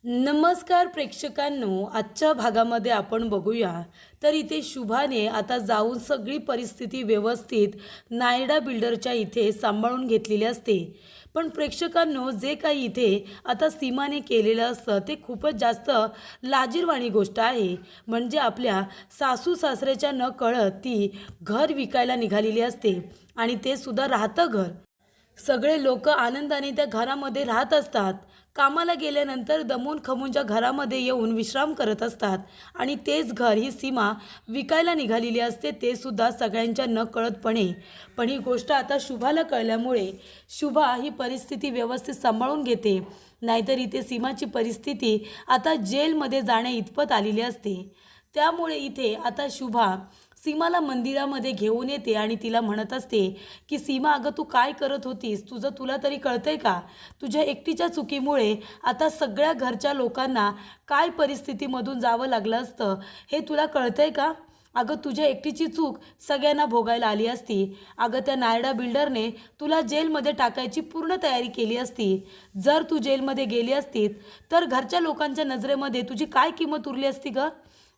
नमस्कार प्रेक्षकांनो, आजच्या भागामध्ये आपण बघूया तर इथे शुभाने आता जाऊन सगळी परिस्थिती व्यवस्थित नायडा बिल्डरच्या इथे सांभाळून घेतलेली असते. पण प्रेक्षकांनो, जे काही इथे आता सीमाने केलेलं असतं ते खूपच जास्त लाजिरवाणी गोष्ट आहे. म्हणजे आपल्या सासू सासऱ्याच्या न कळत ती घर विकायला निघालेली असते आणि ते सुद्धा राहतं घर. सगळे लोक आनंदाने त्या घरामध्ये राहत असतात. कामाला गेल्यानंतर दमून खमून ज्या घरामध्ये येऊन विश्राम करत असतात आणि तेच घर ही सीमा विकायला निघालेली असते, ते सुद्धा सगळ्यांच्या नकळतपणे. पण ही गोष्ट आता शुभाला कळल्यामुळे शुभा ही परिस्थिती व्यवस्थित सांभाळून घेते. नाहीतर इथे सीमाची परिस्थिती आता जेलमध्ये जाण्या इतपत आलेली असते. त्यामुळे इथे आता शुभा सीमाला मंदिरामध्ये घेऊन येते आणि तिला म्हणत असते की सीमा, अगं तू काय करत होतीस, तुला तरी कळतंय का? तुझ्या एकटीच्या चुकीमुळे आता सगळ्या घरच्या लोकांना काय परिस्थितीमधून जावं लागलं असतं हे तुला कळतंय का? अगं तुझ्या एकटीची चूक सगळ्यांना भोगायला आली असती. अगं त्या नायडा बिल्डरने तुला जेलमध्ये टाकायची पूर्ण तयारी केली असती. जर तू जेलमध्ये गेली असतीस तर घरच्या लोकांच्या नजरेमध्ये तुझी काय किंमत उरली असती गं?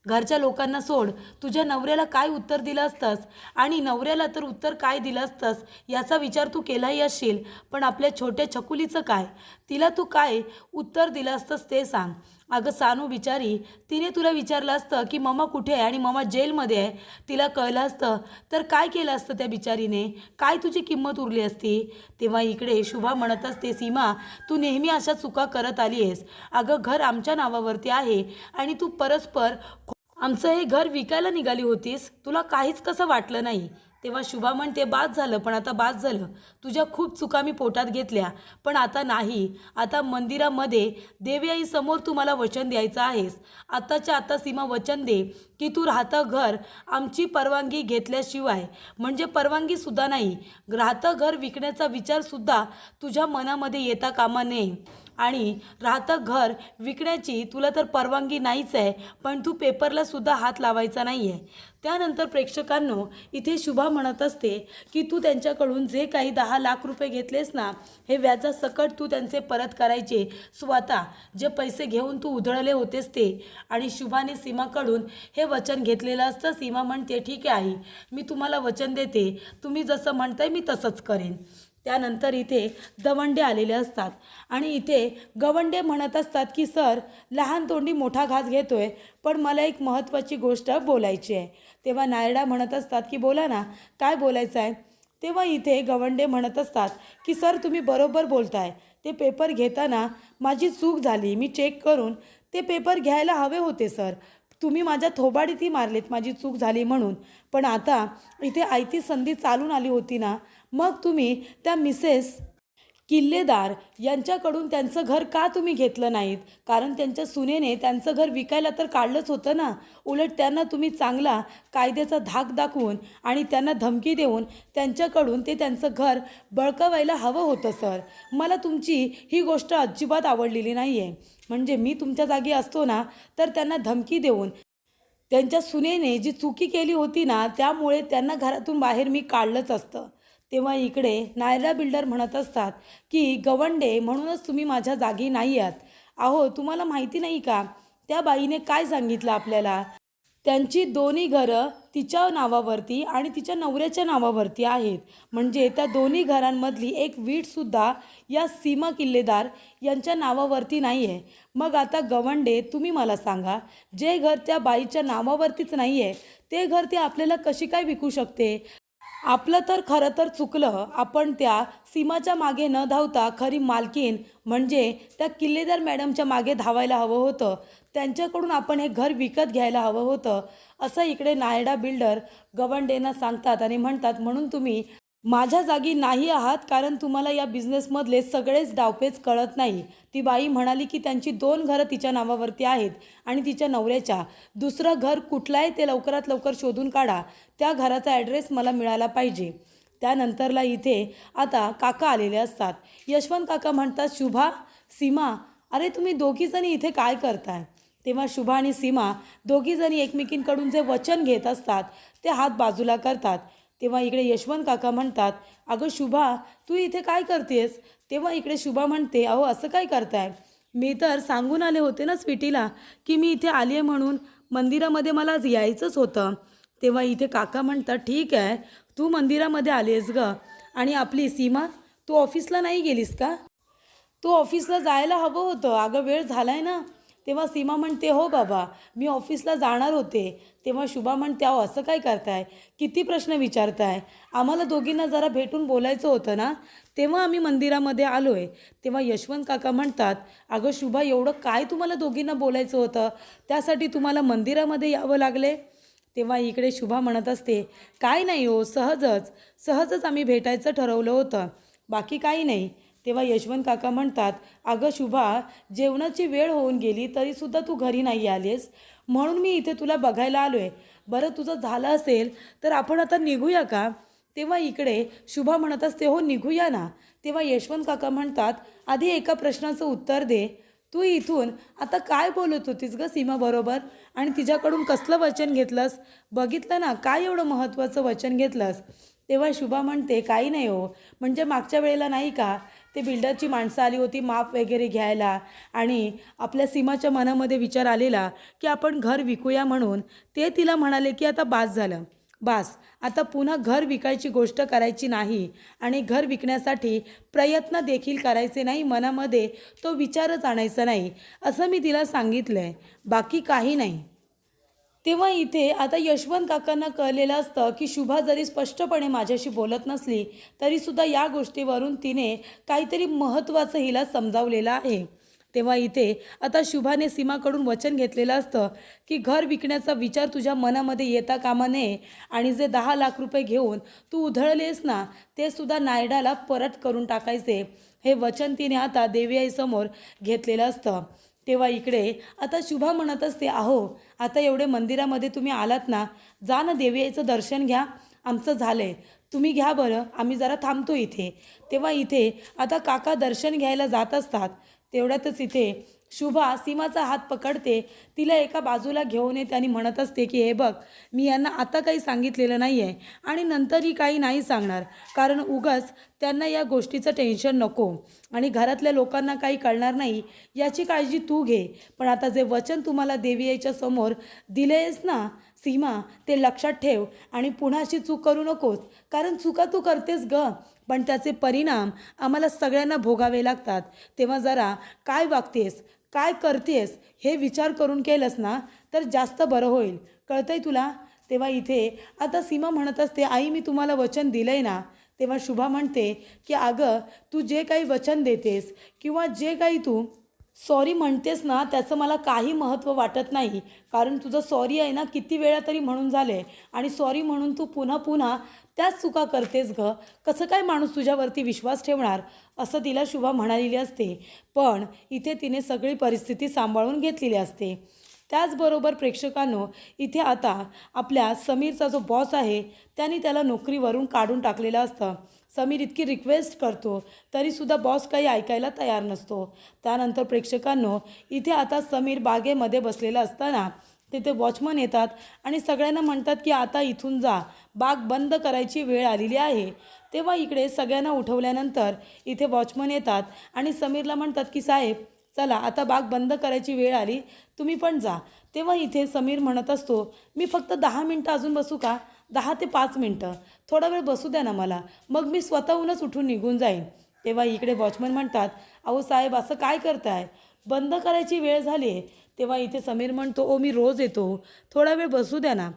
घरच्या लोकांना सोड, तुझ्या नवऱ्याला काय उत्तर दिलं असतंस आणि नवऱ्याला तर उत्तर काय दिलं असतंस याचा विचार तू केलाही असशील. पण आपल्या छोट्या छकुलीचं काय? तिला तू काय उत्तर दिलं असतंस ते सांग. अगं सानू बिचारी, तिने तुला विचारलं असतं की मम्मा कुठे आहे आणि मम्मा जेलमध्ये आहे, तिला कळलं असतं तर काय केलं असतं त्या बिचारीने? काय तुझी किंमत उरली असती? तेव्हा इकडे शुभा म्हणत असते, सीमा तू नेहमी अशा चुका करत आली आहेस. अगं घर आमच्या नावावरती आहे आणि तू परस्पर आमचं हे घर विकायला निघाली होतीस, तुला काहीच कसं वाटलं नाही? तेव्हा शुभा म्हणते, बाद झालं, पण आता बाद झालं. तुझ्या खूप चुका मी पोटात घेतल्या, पण आता नाही. आता मंदिरामध्ये देवी समोर तू मला वचन द्यायचं आहेस. आताच्या आता सीमा वचन दे की तू राहतं घर आमची परवानगी घेतल्याशिवाय, म्हणजे परवानगीसुद्धा नाही, राहतं घर विकण्याचा विचारसुद्धा तुझ्या मनामध्ये येता कामा नये. आणि राहतं घर विकण्याची तुला तर परवानगी नाहीच आहे, पण तू पेपरला सुद्धा हात लावायचा नाही आहे. त्यानंतर प्रेक्षकांनो, इथे शुभा म्हणत असते की तू त्यांच्याकडून जे काही 10 लाख रुपये घेतलेस ना, हे व्याजासकट तू त्यांचे परत करायचे. स्वतः जे पैसे घेऊन तू उधळले होतेस ते. आणि शुभाने सीमाकडून हे वचन घेतलेलं असतं. सीमा म्हणते, ठीक आहे आई, मी तुम्हाला वचन देते, तुम्ही जसं म्हणताय मी तसंच करेन. त्यानंतर इथे दवंडे आलेले असतात आणि इथे गवंडे म्हणत असतात की सर, लहान तोंडी मोठा घास घेतोय, पण मला एक महत्त्वाची गोष्ट बोलायची आहे. तेव्हा नायडा म्हणत असतात की बोला ना, काय बोलायचं आहे? तेव्हा इथे गवंडे म्हणत असतात की सर, तुम्ही बरोबर बोलताय. ते पेपर घेताना माझी चूक झाली, मी चेक करून ते पेपर घ्यायला हवे होते सर. तुम्ही माझ्या थोबाडीतही मारलेत माझी चूक झाली म्हणून. पण आता इथे आयती संधी चालून आली होती ना, मग तुम्ही त्या मिसेस किल्लेदार यांच्याकडून त्यांचं घर का तुम्ही घेतलं नाहीत? कारण त्यांच्या सुनेने त्यांचं घर विकायला तर काढलंच होतं ना. उलट त्यांना तुम्ही चांगला कायद्याचा धाक दाखवून आणि त्यांना धमकी देऊन त्यांच्याकडून ते त्यांचं घर बळकावायला हवं होतं सर. मला तुमची ही गोष्ट अजिबात आवडलेली नाही आहे. म्हणजे मी तुमच्या जागी असतो ना, तर त्यांना धमकी देऊन त्यांच्या सुनेने जी चुकी केली होती ना, त्यामुळे त्यांना घरातून बाहेर मी काढलंच असतं. तेव्हा इकडे नायरा बिल्डर म्हणत असतात की गवंडे, म्हणूनच तुम्ही माझ्या जागी नाही आहात. अहो, तुम्हाला माहिती नाही का त्या बाईने काय सांगितलं आपल्याला? त्यांची दोन्ही घरं तिच्या नावावरती आणि तिच्या नवऱ्याच्या नावावरती आहेत. म्हणजे त्या दोन्ही घरांमधली एक वीटसुद्धा या सीमा किल्लेदार यांच्या नावावरती नाही आहे. मग आता गवंडे, तुम्ही मला सांगा, जे घर त्या बाईच्या नावावरतीच नाही आहे ते घर ती आपल्याला कशी काय विकू शकते? आपलं तर खरं तर चुकलं. आपण त्या सीमाच्या मागे न धावता खरी मालकीन म्हणजे त्या किल्लेदार मॅडमच्या मागे धावायला हवं होतं. त्यांच्याकडून आपण हे घर विकत घ्यायला हवं होतं, असं इकडे नायडा बिल्डर गवंडेंना सांगतात आणि म्हणतात, म्हणून तुम्ही माझ्या जागी नाही आहात, कारण तुम्हाला या बिझनेसमधले सगळेच डावपेच कळत नाही. ती बाई म्हणाली की त्यांची 2 घरं तिच्या नावावरती आहेत आणि तिच्या नवऱ्याच्या. दुसरं घर कुठलं आहे ते लवकरात लवकर शोधून काढा. त्या घराचा ॲड्रेस मला मिळाला पाहिजे. त्यानंतरला इथे आता काका आलेले असतात. यशवंत काका म्हणतात, शुभा, सीमा, अरे तुम्ही दोघीजणी इथे काय करताय? तेव्हा शुभा आणि सीमा दोघीजणी एकमेकींकडून जे वचन घेत असतात ते हात बाजूला करतात. तेव्हा इकडे यशवंत काका म्हणतात, अगं शुभा, तू इथे काय करतेस? तेव्हा इकडे शुभा म्हणते, अहो असं काय करताय? मी तर सांगून आले होते ना स्वीटीला की मी इथे आली आहे म्हणून, मंदिरामध्ये मला आज यायचंच होतं. तेव्हा इथे काका म्हणतात, ठीक आहे, तू मंदिरामध्ये आली आहेस गं. आणि आपली सीमा, तू ऑफिसला नाही गेलीस का? तू ऑफिसला जायला हवं होतं, अगं वेळ झालाय ना. तेव्हा सीमा म्हणते, हो बाबा, मी ऑफिसला जाणार होते. तेव्हा शुभा म्हणते, अहो असं काय करताय, किती प्रश्न विचारताय, आम्हाला दोघींना जरा भेटून बोलायचं होतं ना, तेव्हा आम्ही मंदिरामध्ये आलो आहे. तेव्हा यशवंत काका म्हणतात, अगं शुभा, एवढं काय तुम्हाला दोघींना बोलायचं होतं, त्यासाठी तुम्हाला मंदिरामध्ये यावं लागले? तेव्हा इकडे शुभा म्हणत असते, काय नाही हो, सहजच सहजच आम्ही भेटायचं ठरवलं होतं, बाकी काही नाही. तेव्हा यशवंत काका म्हणतात, अगं शुभा, जेवणाची वेळ होऊन गेली तरीसुद्धा तू घरी नाही आलीस, म्हणून मी इथे तुला बघायला आलो आहे. बरं, तुझं झालं असेल तर आपण आता निघूया का? तेव्हा इकडे शुभा म्हणत असते, हो निघूया ना. तेव्हा यशवंत काका म्हणतात, आधी एका प्रश्नाचं उत्तर दे, तू इथून आता काय बोलत होतीस गं सीमाबरोबर, आणि तिच्याकडून कसलं वचन घेतलंस? बघितलं ना, काय एवढं महत्त्वाचं वचन घेतलंस? तेव्हा शुभा म्हणते, काही नाही हो, म्हणजे मागच्या वेळेला नाही का, ते बिल्डरची माणसं आली होती माप वगैरे घ्यायला, आणि आपल्या सीमाच्या मनामध्ये विचार आलेला की आपण घर विकूया म्हणून. ते तिला म्हणाले की आता बास झालं, बास, आता पुन्हा घर विकायची गोष्ट करायची नाही, आणि घर विकण्यासाठी प्रयत्न देखील करायचे नाही, मनामध्ये तो विचारच आणायचा नाही, असं मी तिला सांगितलं आहे, बाकी काही नाही. तेव्हा इथे आता यशवंत काकांना कळलेलं असतं की शुभा जरी स्पष्टपणे माझ्याशी बोलत नसली तरीसुद्धा या गोष्टीवरून तिने काहीतरी महत्त्वाचं हिला समजावलेलं आहे. तेव्हा इथे आता शुभाने सीमाकडून वचन घेतलेलं असतं की घर विकण्याचा विचार तुझ्या मनामध्ये येता कामा नये, आणि जे 10 लाख रुपये घेऊन तू उधळलेस ना, ते सुद्धा नायडाला परत करून टाकायचे, हे वचन तिने आता देवीआईसमोर घेतलेलं असतं. तेव्हा इकडे आता शुभा म्हणत असते, अहो आता एवढे मंदिरामध्ये तुम्ही आलात ना, जा ना देवी आईचं दर्शन घ्या, आमचं झालं आहे, तुम्ही घ्या बरं, आम्ही जरा थांबतो इथे. तेव्हा इथे आता काका दर्शन घ्यायला जात असतात. तेवढ्यातच इथे शुभा सीमाचा हात पकडते, तिला एका बाजूला घेऊन येते आणि म्हणत असते की हे बघ, मी यांना आता काही सांगितलेलं नाही आहे आणि नंतरही काही नाही सांगणार, कारण उगाच त्यांना या गोष्टीचं टेन्शन नको आणि घरातल्या लोकांना काही कळणार नाही याची काळजी तू घे. पण आता जे वचन तुम्हाला देवी आईच्या समोर दिलेस ना सीमा, ते लक्षात ठेव आणि पुन्हा अशी चूक करू नकोस, कारण चुका तू करतेस ग, पण त्याचे परिणाम आम्हाला सगळ्यांना भोगावे लागतात. तेव्हा जरा काय वागतेस, काय करतेस, हे विचार करून केलंस ना तर जास्त बरं होईल, कळतंय तुला? तेव्हा इथे आता सीमा म्हणत असते, आई मी तुम्हाला वचन दिलं आहे ना. तेव्हा शुभा म्हणते की अगं, तू जे काही वचन देतेस किंवा जे काही तू सॉरी म्हणतेस ना, त्याचं मला काही महत्त्व वाटत नाही, कारण तुझं सॉरी आहे ना किती वेळा तरी म्हणून झाले, आणि सॉरी म्हणून तू पुन्हा पुन्हा त्याच चुका करतेस ग, कसं काय माणूस तुझ्यावरती विश्वास ठेवणार, असं तिला शुभा म्हणालेली असते. पण इथे तिने सगळी परिस्थिती सांभाळून घेतलेली असते. त्याचबरोबर प्रेक्षकांनो, इथे आता आपल्या समीरचा जो बॉस आहे त्याने त्याला नोकरीवरून काढून टाकलेलं असतं. समीर इतकी रिक्वेस्ट करतो तरीसुद्धा बॉस काही ऐकायला तयार नसतो. त्यानंतर प्रेक्षकांनो, इथे आता समीर बागेमध्ये बसलेला असताना तिथे वॉचमन येतात आणि सगळ्यांना म्हणतात की आता इथून जा, बाग बंद करायची वेळ आलेली आहे. तेव्हा इकडे सगळ्यांना उठवल्यानंतर इथे वॉचमन येतात आणि समीरला म्हणतात की साहेब चला, आता बाग बंद करायची वेळ आली, तुम्ही पण जा. तेव्हा इथे समीर म्हणत असतो, मी फक्त 10 मिनटं अजून बसू का, 10 ते 5 मिनटं, थोडा वेळ बसू द्या ना मला, मग मी स्वतःहूनच उठून निघून जाईन. तेव्हा इकडे वॉचमन म्हणतात, अहो साहेब असं काय करताय, बंद करायची वेळ झाली आहे. तेव्हा इथे समीर म्हणतो, ओ मी रोज येतो, थोडा वेळ बसू द्या ना.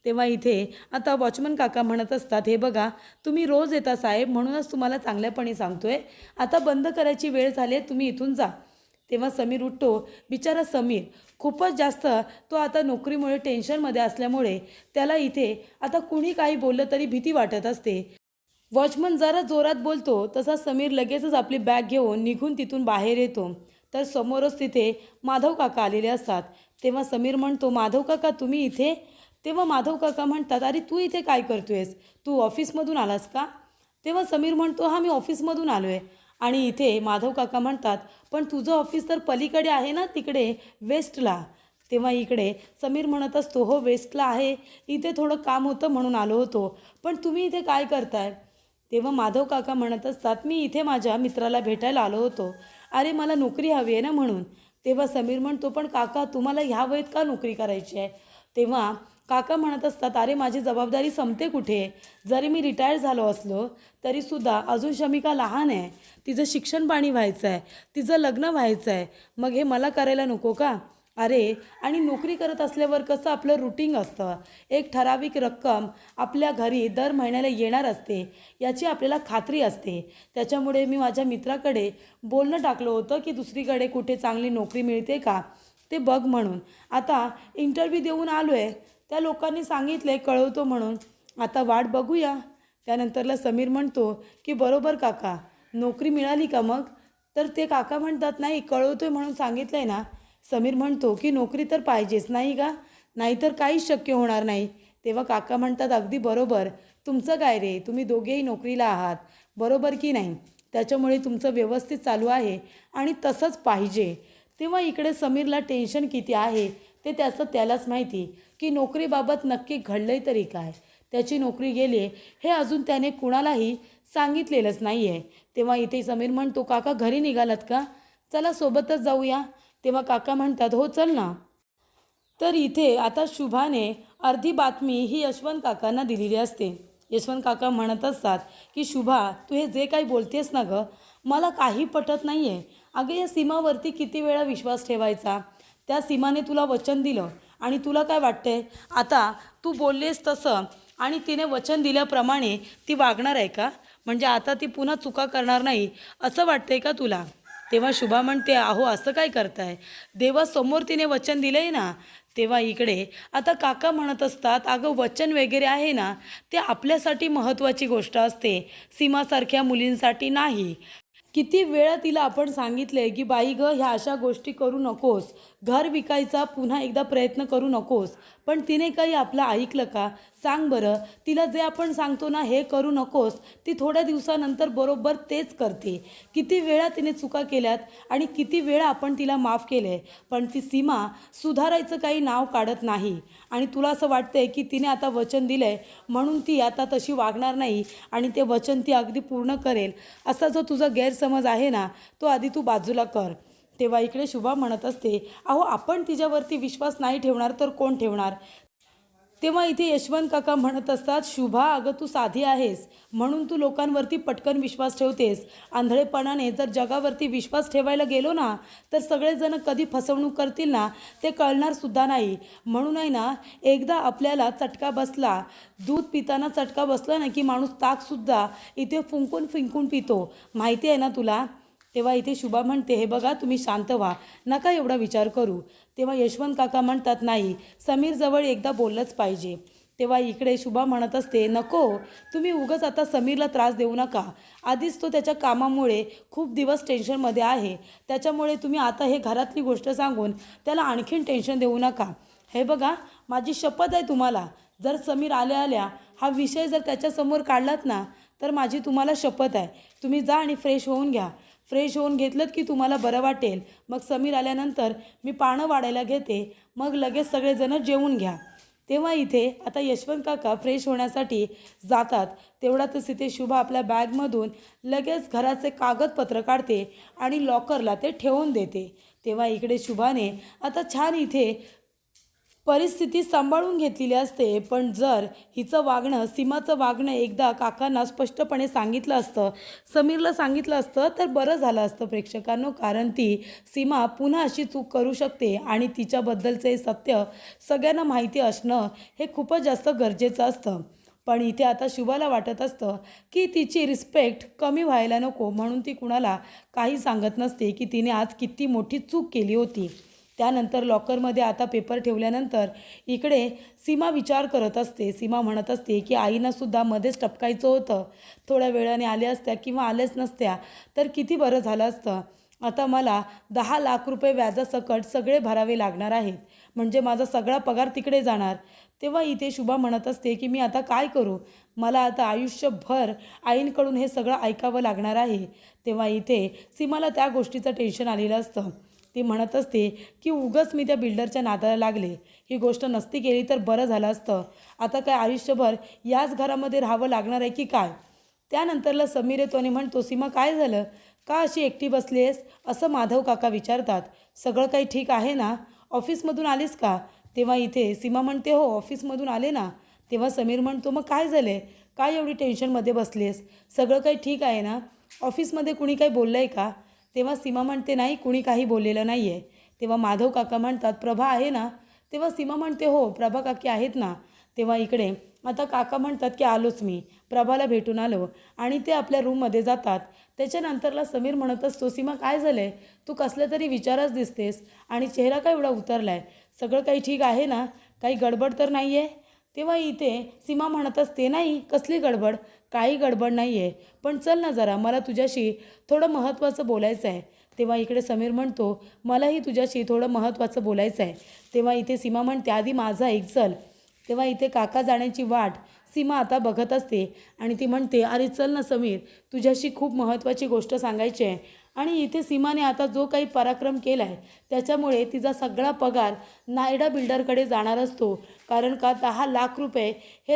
तेव्हा इथे आता वॉचमन काका म्हणत असतात, हे बघा तुम्ही रोज येता साहेब, म्हणूनच तुम्हाला चांगल्यापणे सांगतोय, आता बंद करायची वेळ झाली आहे, तुम्ही इथून जा. तेव्हा समीर उठतो. बिचारा समीर खूपच जास्त, तो आता नोकरीमुळे टेन्शनमध्ये असल्यामुळे त्याला इथे आता कुणी काही बोललं तरी भीती वाटत असते. वॉचमन जरा जोरात बोलतो तसा समीर लगेचच आपली बॅग घेऊन निघून तिथून बाहेर येतो. तर समोरच तिथे माधव काका आलेले असतात. तेव्हा समीर म्हणतो, माधव काका तुम्ही इथे? तेव्हा माधव काका म्हणतात, अरे तू इथे काय करतोयस, तू ऑफिसमधून आलास का? तेव्हा समीर म्हणतो, हां मी ऑफिसमधून आलो आहे. आणि इथे माधव काका म्हणतात, पण तुझं ऑफिस तर पलीकडे आहे ना, तिकडे वेस्टला. तेव्हा इकडे समीर म्हणत असतो, हो वेस्टला आहे, इथे थोडं काम होतं म्हणून आलो होतो, पण तुम्ही इथे काय करताय? तेव्हा माधव काका म्हणत असतात, मी इथे माझ्या मित्राला भेटायला आलो होतो अरे मला नोकरी हवी आहे ना म्हणून. तेव्हा समीर म्हणतो, पण काका तुम्हाला ह्या वयात का नोकरी करायची आहे? तेव्हा काका म्हणत असतात, अरे माझी जबाबदारी संपते कुठे? जरी मी रिटायर झालो असलो तरीसुद्धा अजून शमिका लहान आहे. तिचं शिक्षण पाणी व्हायचं आहे, तिचं लग्न व्हायचं आहे. मग हे मला करायला नको का? अरे आणि नोकरी करत असल्यावर कसं आपलं रुटीन असतं. एक ठराविक रक्कम आपल्या घरी दर महिन्याला येणार असते याची आपल्याला खात्री असते. त्याच्यामुळे मी माझ्या मित्राकडे बोलणं टाकलं होतं की दुसरीकडे कुठे चांगली नोकरी मिळते का ते बघ म्हणून. आता इंटरव्ह्यू देऊन आलो आहे, त्या लोकांनी सांगितलं आहे कळवतो म्हणून. आता वाट बघूया. त्यानंतरला समीर म्हणतो की बरोबर काका, नोकरी मिळाली का मग? तर ते काका म्हणतात, नाही कळवतोय म्हणून सांगितलं आहे ना. समीर म्हणतो की नोकरी तर पाहिजेच नाही का, नाहीतर काहीच शक्य होणार नाही. तेव्हा काका म्हणतात, अगदी बरोबर, तुमचं काय रे, तुम्ही दोघेही नोकरीला आहात, बरोबर की नाही? त्याच्यामुळे तुमचं व्यवस्थित चालू आहे आणि तसंच पाहिजे. तेव्हा इकडे समीरला टेन्शन किती आहे ते त्याचं त्यालाच माहिती की नोकरीबाबत नक्की घडलंय तरी काय. त्याची नोकरी गेली हे अजून त्याने कुणालाही सांगितलेलंच नाही आहे. तेव्हा इथे समीर म्हणतो, काका घरी निघालात का? चला सोबतच जाऊया. तेव्हा काका म्हणतात, हो चल ना. तर इथे आता शुभाने अर्धी बातमी ही यशवंत काकांना दिलेली असते. यशवंत काका म्हणत असतात की शुभा, तू हे जे काही बोलतेस ना गं, मला काही पटत नाही आहे. अगं या सीमावरती किती वेळा विश्वास ठेवायचा? त्या सीमाने तुला वचन दिलं आणि तुला काय वाटतंय आता तू बोललेस तसं आणि तिने वचन दिल्याप्रमाणे ती वागणार आहे का? म्हणजे आता ती पुन्हा चुका करणार नाही असं वाटतंय का तुला? तेव्हा शुभा म्हणते, अहो असं काय करताय, देवासमोर तिने वचन दिलं आहे ना. तेव्हा इकडे आता काका म्हणत असतात, अगं वचन वगैरे आहे ना ते आपल्यासाठी महत्त्वाची गोष्ट असते, सीमासारख्या मुलींसाठी नाही. किती वेळा तिला आपण सांगितले की बाई गं ह्या अशा गोष्टी करू नकोस, घर विकायचा पुन्हा एकदा प्रयत्न करू नकोस, पण तिने काही आपलं ऐकलं का? सांग बरं. तिला जे आपण सांगतो ना हे करू नकोस, ती थोड्या दिवसानंतर बरोबर तेच करते. किती वेळा तिने चुका केल्यात आणि किती वेळा आपण तिला माफ केले, पण ती सीमा सुधारायचं काही नाव काढत नाही. आणि तुला असं वाटतंय की तिने आता वचन दिलं आहे म्हणून ती आता तशी वागणार नाही आणि ते वचन ती अगदी पूर्ण करेल, असा जो तुझा गैरसमज आहे ना तो आधी तू बाजूला कर. तेव्हा इकडे शुभा म्हणत असते, अहो आपण तिच्यावरती विश्वास नाही ठेवणार तर कोण ठेवणार? तेव्हा इथे यशवंत काका म्हणत असतात, शुभा अगं तू साधी आहेस म्हणून तू लोकांवरती पटकन विश्वास ठेवतेस. आंधळेपणाने जर जगावरती विश्वास ठेवायला गेलो ना तर सगळेजण कधी फसवणूक करतील ना ते कळणारसुद्धा नाही. म्हणून आहे ना, एकदा आपल्याला चटका बसला, दूध पिताना चटका बसला ना की माणूस ताकसुद्धा इथे फुंकून फिंकून पितो, माहिती आहे ना तुला? तेव्हा इथे शुभा म्हणते, हे बघा तुम्ही शांत व्हा, नका एवढा विचार करू. तेव्हा यशवंत काका म्हणतात, नाही समीरजवळ एकदा बोललंच पाहिजे. तेव्हा इकडे शुभा म्हणत असते, नको तुम्ही उगाच आता समीरला त्रास देऊ नका. आधीच तो त्याच्या कामामुळे खूप दिवस टेन्शनमध्ये आहे, त्याच्यामुळे तुम्ही आता हे घरातली गोष्ट सांगून त्याला आणखीन टेन्शन देऊ नका. हे बघा माझी शपथ आहे तुम्हाला, जर समीर आल्या आल्या हा विषय जर त्याच्यासमोर काढलात ना तर माझी तुम्हाला शपथ आहे, तुम्ही जा आणि फ्रेश होऊन घ्या. फ्रेश होऊन घेतलं की तुम्हाला बरं वाटेल. मग समीर आल्यानंतर मी पानं वाढायला घेते, मग लगेच सगळेजणं जेवून घ्या. तेव्हा इथे आता यशवंत काका फ्रेश होण्यासाठी जातात. तेवढ्यातच इथे शुभा आपल्या बॅगमधून लगेच घराचे कागदपत्र काढते आणि लॉकरला ते ठेवून देते. तेव्हा इकडे शुभाने आता छान इथे परिस्थिती सांभाळून घेतलेली असते. पण जर हिचं वागणं, सीमाचं वागणं एकदा काकांना स्पष्टपणे सांगितलं असतं, समीरला सांगितलं असतं तर बरं झालं असतं प्रेक्षकांनो. कारण ती सीमा पुन्हा अशी चूक करू शकते आणि तिच्याबद्दलचे सत्य सगळ्यांना माहिती असणं हे खूपच जास्त गरजेचं असतं. पण इथे आता शुभाला वाटत असतं की तिची रिस्पेक्ट कमी व्हायला नको म्हणून ती कुणाला काही सांगत नसते की तिने आज किती मोठी चूक केली होती. त्यानंतर लॉकरमध्ये आता पेपर ठेवल्यानंतर इकडे सीमा विचार करत असते. सीमा म्हणत असते की आईनासुद्धा मध्येच टपकायचं होतं, थोड्या वेळाने आल्या असत्या किंवा आल्याच नसत्या तर किती बरं झालं असतं. आता मला 10 लाख रुपये व्याजासकट सगळे भरावे लागणार आहेत, म्हणजे माझा सगळा पगार तिकडे जाणार. तेव्हा इथे शुभा म्हणत असते की मी आता काय करू, मला आता आयुष्यभर आईंकडून हे सगळं ऐकावं लागणार आहे. तेव्हा इथे सीमाला त्या गोष्टीचं टेन्शन आलेलं असतं. ती म्हणत असते की उगाच मी त्या बिल्डरच्या नादाला लागले, ही गोष्ट नसती केली तर बरं झालं असतं. आता काय आयुष्यभर याच घरामध्ये राहावं लागणार आहे की काय? त्यानंतरला समीर येतो आणि म्हणतो, सीमा काय झालं, का अशी एकटी बसली आहेस असं माधव काका विचारतात. सगळं काही ठीक आहे ना? ऑफिसमधून आलीस का? तेव्हा इथे सीमा म्हणते हो ऑफिसमधून आले ना. तेव्हा समीर म्हणतो मग काय झालं काय एवढी टेन्शनमध्ये बसली आहेस? सगळं काही ठीक आहे ना? ऑफिसमध्ये कुणी काही बोललं आहे का? तेव्हा सीमा म्हणते नाही कुणी काही बोललेलं नाही आहे. तेव्हा माधव काका म्हणतात प्रभा आहे ना? तेव्हा सीमा म्हणते हो प्रभा काकी आहेत ना. तेव्हा इकडे आता काका म्हणतात की आलोच मी, प्रभाला भेटून आलो आणि ते आपल्या रूममध्ये जातात. त्याच्यानंतरला समीर म्हणत असतो सीमा काय झालं आहे? तू कसल्या तरी विचारच दिसतेस आणि चेहरा काय एवढा उतरला आहे? सगळं काही ठीक आहे ना? काही गडबड तर नाही आहे? तेव्हा इथे सीमा म्हणत असते नाही कसली गडबड, काही गडबड नाही आहे, पण चल ना जरा मला तुझ्याशी थोडं महत्त्वाचं बोलायचं आहे. तेव्हा इकडे समीर म्हणतो मलाही तुझ्याशी थोडं महत्त्वाचं बोलायचं आहे. तेव्हा इथे सीमा म्हणते आधी माझा ऐक चल. तेव्हा इथे काका जाण्याची वाट सीमा आता बघत असते आणि ती म्हणते अरे चल ना समीर तुझ्याशी खूप महत्त्वाची गोष्ट सांगायची आहे. आणि इथे सीमाने आता जो काही पराक्रम केला आहे त्याच्यामुळे तिचा सगळा पगार नायडा बिल्डरकडे जाणार असतो. कारण का 10 लाख रुपये हे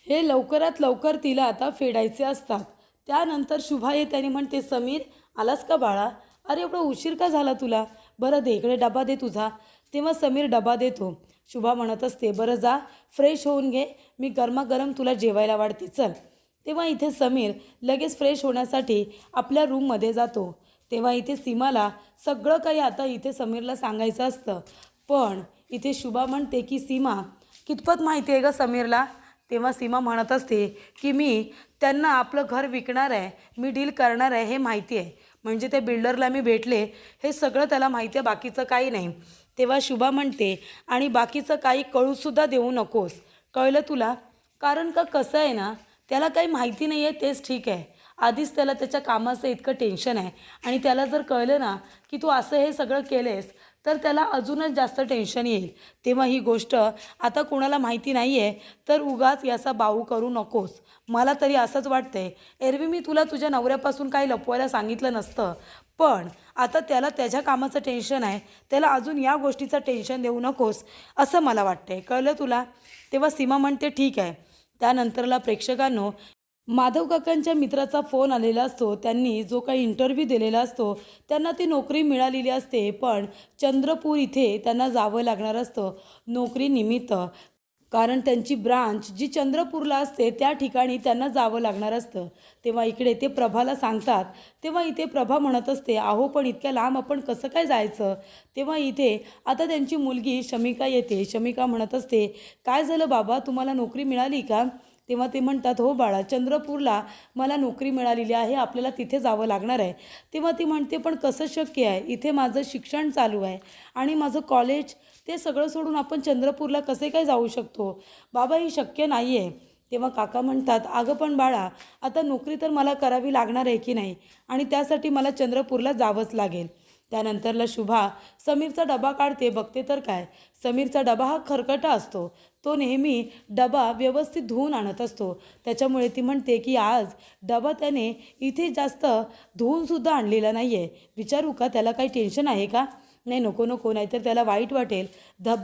हे लवकरात लवकर तिला आता फेडायचे असतात. त्यानंतर शुभा येते आणि म्हणते समीर आलास का बाळा? अरे एवढा उशीर का झाला तुला? बरं दे इकडे डबा दे तुझा. तेव्हा समीर डबा देतो. शुभा म्हणत असते बरं जा फ्रेश होऊन घे, मी गरमागरम तुला जेवायला वाढते चल. तेव्हा इथे समीर लगेच फ्रेश होण्यासाठी आपल्या रूममध्ये जातो. तेव्हा इथे सीमाला सगळं काही आता इथे समीरला सांगायचं असतं. पण इथे शुभा म्हणते की सीमा कितपत माहिती आहे ग समीरला? तेव्हा सीमा म्हणत असते की मी त्यांना आपलं घर विकणार आहे, मी डील करणार आहे हे माहिती आहे. म्हणजे त्या बिल्डरला मी भेटले हे सगळं त्याला माहिती आहे, बाकीचं काही नाही. तेव्हा शुभा म्हणते आणि बाकीचं काही कळूसुद्धा देऊ नकोस, कळलं तुला? कारण का कसं आहे ना त्याला काही माहिती नाही आहे तेच ठीक आहे. आधीच त्याला त्याच्या कामाचं इतकं टेन्शन आहे आणि त्याला जर कळलं ना की तू असं हे सगळं केलेस तर त्याला अजूनच जास्त टेन्शन येईल. तेव्हा ही गोष्ट आता कोणाला माहिती नाही आहे तर उगाच याचा बाऊ करू नकोस. मला तरी असंच वाटतंय. एरवी मी तुला तुझ्या नवऱ्यापासून काही लपवायला सांगितलं नसतं, पण आता त्याला त्याच्या कामाचं टेन्शन आहे, त्याला अजून या गोष्टीचं टेन्शन देऊ नकोस असं मला वाटतंय, कळलं तुला? तेव्हा सीमा म्हणते ठीक आहे. त्यानंतरला प्रेक्षकांनो माधव काकांच्या मित्राचा फोन आलेला असतो. त्यांनी जो काही इंटरव्ह्यू दिलेला असतो त्यांना ती नोकरी मिळालेली असते, पण चंद्रपूर इथे त्यांना जावं लागणार असतं नोकरीनिमित्त. कारण त्यांची ब्रांच जी चंद्रपूरला असते त्या ठिकाणी त्यांना जावं लागणार असतं. तेव्हा इकडे ते प्रभाला सांगतात. तेव्हा इथे प्रभा म्हणत असते अहो पण इतक्या लांब आपण कसं काय जायचं? तेव्हा इथे आता त्यांची मुलगी शमिका येते. शमिका म्हणत असते काय झालं बाबा तुम्हाला नोकरी मिळाली का? तेव्हा ते म्हणतात हो बाळा चंद्रपूरला मला नोकरी मिळालेली आहे, आपल्याला तिथे जावं लागणार आहे. तेव्हा ती म्हणते पण कसं शक्य आहे, इथे माझं शिक्षण चालू आहे आणि माझं कॉलेज ते सगळं सोडून आपण चंद्रपूरला कसे काय जाऊ शकतो? बाबा ही शक्य नाही आहे. तेव्हा काका म्हणतात अगं पण बाळा आता नोकरी तर मला करावी लागणार आहे की नाही आणि त्यासाठी मला चंद्रपूरला जावंच लागेल. त्यानंतरला शुभा समीरचा डबा काढते. बघते तर काय समीरचा डबा हा खरकटा असतो. तो नेहमी डबा व्यवस्थित धुवून आणत असतो. त्याच्यामुळे ती म्हणते की आज डबा त्याने इथे जास्त धुवूनसुद्धा आणलेला नाही आहे. विचारू का त्याला काही टेन्शन आहे का? नाही नको नको नाहीतर त्याला वाईट वाटेल.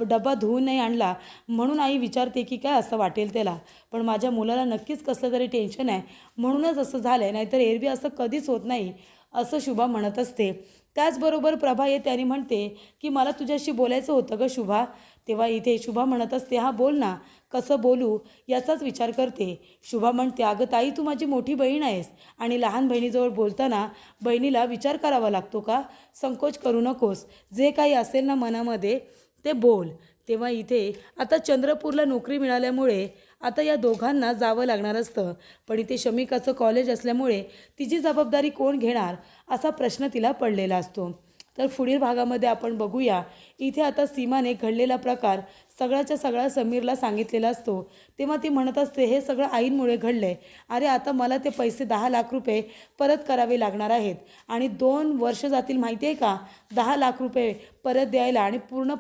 डबा धुवून नाही आणला म्हणून आई विचारते की काय असं वाटेल त्याला. पण माझ्या मुलाला नक्कीच कसलं तरी टेन्शन आहे म्हणूनच असं झालं आहे, नाहीतर एरवी असं कधीच होत नाही असं शुभा म्हणत असते. त्याचबरोबर प्रभा येते आणि म्हणते की मला तुझ्याशी बोलायचं होतं ग शुभा. तेव्हा इथे शुभा म्हणत असते हां बोल ना, कसं बोलू याचाच विचार करते. शुभा म्हणते अगं ताई तू माझी मोठी बहीण आहेस आणि लहान बहिणीजवळ बोलताना बहिणीला विचार करावा लागतो का? संकोच करू नकोस, जे काही असेल ना मनामध्ये ते बोल. तेव्हा इथे आता चंद्रपूरला नोकरी मिळाल्यामुळे आता या दोघांना जावं लागणार असतं, पण इथे शमिकाचं कॉलेज असल्यामुळे तिची जबाबदारी कोण घेणार असा प्रश्न तिला पडलेला असतो. तर पुढील भागामध्ये आपण बघूया. इथे आता सीमाने घडलेला प्रकार सगळ्याच्या सगळा समीरला सांगितलेला असतो. तेव्हा ती म्हणत असते हे सगळं आईंमुळे घडलं आहे. अरे आता मला ते पैसे 10 लाख रुपये परत करावे लागणार आहेत आणि 2 वर्ष जातील माहिती आहे का 10 लाख रुपये परत द्यायला आणि पूर्ण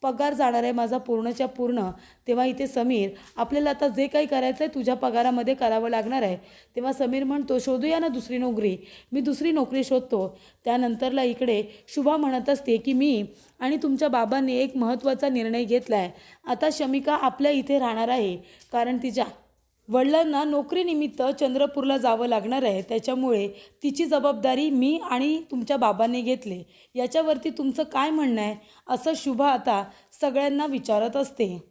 पगार जाणार आहे माझा पूर्णच्या पूर्ण. तेव्हा इथे समीर आपल्याला आता जे काही करायचं आहे तुझ्या पगारामध्ये करावं लागणार आहे. तेव्हा समीर म्हणतो शोधूया ना दुसरी नोकरी, मी दुसरी नोकरी शोधतो. त्यानंतरला इकडे शुभा म्हणत असते की मी आणि तुमच्या बाबांनी एक महत्त्वाचा निर्णय घेतला आहे. आता शमिका आपल्या इथे राहणार आहे कारण तिच्या वडिलांना नोकरीनिमित्त चंद्रपूरला जावं लागणार आहे, त्याच्यामुळे तिची जबाबदारी मी आणि तुमच्या बाबांनी घेतली. याच्यावरती तुमचं काय म्हणणं आहे, असं शुभा आता सगळ्यांना विचारत असते.